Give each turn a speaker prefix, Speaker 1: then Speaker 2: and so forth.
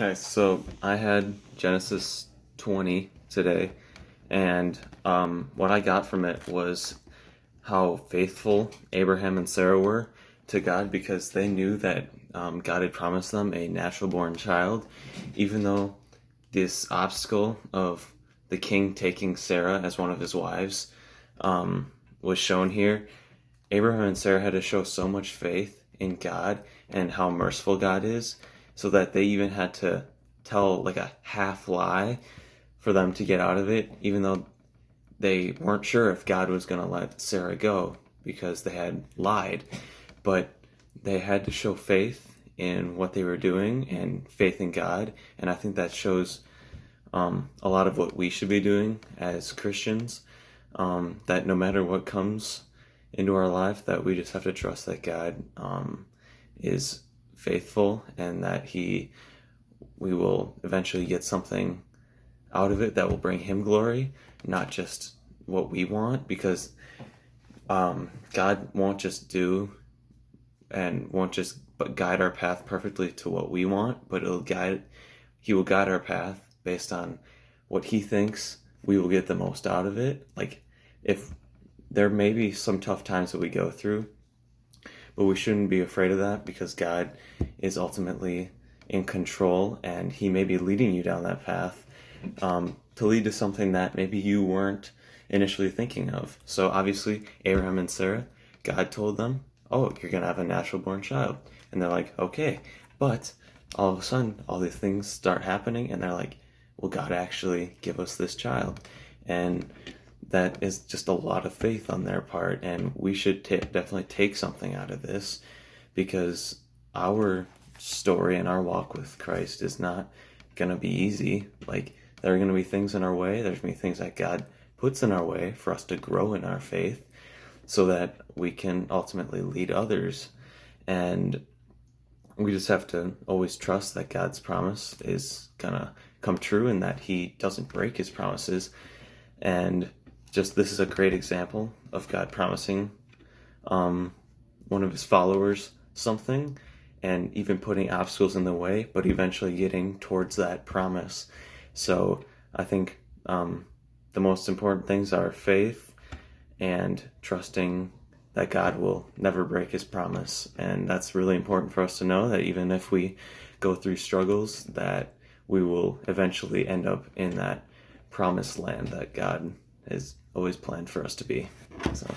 Speaker 1: Okay, so I had Genesis 20 today, and what I got from it was how faithful Abraham and Sarah were to God because they knew that God had promised them a natural born child, even though this obstacle of the king taking Sarah as one of his wives was shown here. Abraham and Sarah had to show so much faith in God and how merciful God is, so that they even had to tell like a half lie for them to get out of it, even though they weren't sure if God was going to let Sarah go because they had lied. But they had to show faith in what they were doing and faith in God. And I think that shows a lot of what we should be doing as Christians, that no matter what comes into our life, that we just have to trust that God is faithful and that we will eventually get something out of it that will bring him glory, not just what we want, because God won't just do and won't just but guide our path perfectly to what we want, but he will guide our path based on what he thinks we will get the most out of it. Like, if there may be some tough times that we go through, but we shouldn't be afraid of that because God is ultimately in control, and he may be leading you down that path to lead to something that maybe you weren't initially thinking of. So obviously, Abraham and Sarah, God told them, oh, you're going to have a natural born child. And they're like, okay. But all of a sudden, all these things start happening, and they're like, will God actually give us this child? And that is just a lot of faith on their part, and we should definitely take something out of this, because our story and our walk with Christ is not going to be easy. Like, there are going to be things in our way. There's going to be things that God puts in our way for us to grow in our faith so that we can ultimately lead others. And we just have to always trust that God's promise is going to come true and that he doesn't break his promises. And just this is a great example of God promising one of his followers something, and even putting obstacles in the way, but eventually getting towards that promise. So I think the most important things are faith and trusting that God will never break his promise. And that's really important for us to know, that even if we go through struggles, that we will eventually end up in that promised land that God has always planned for us to be. So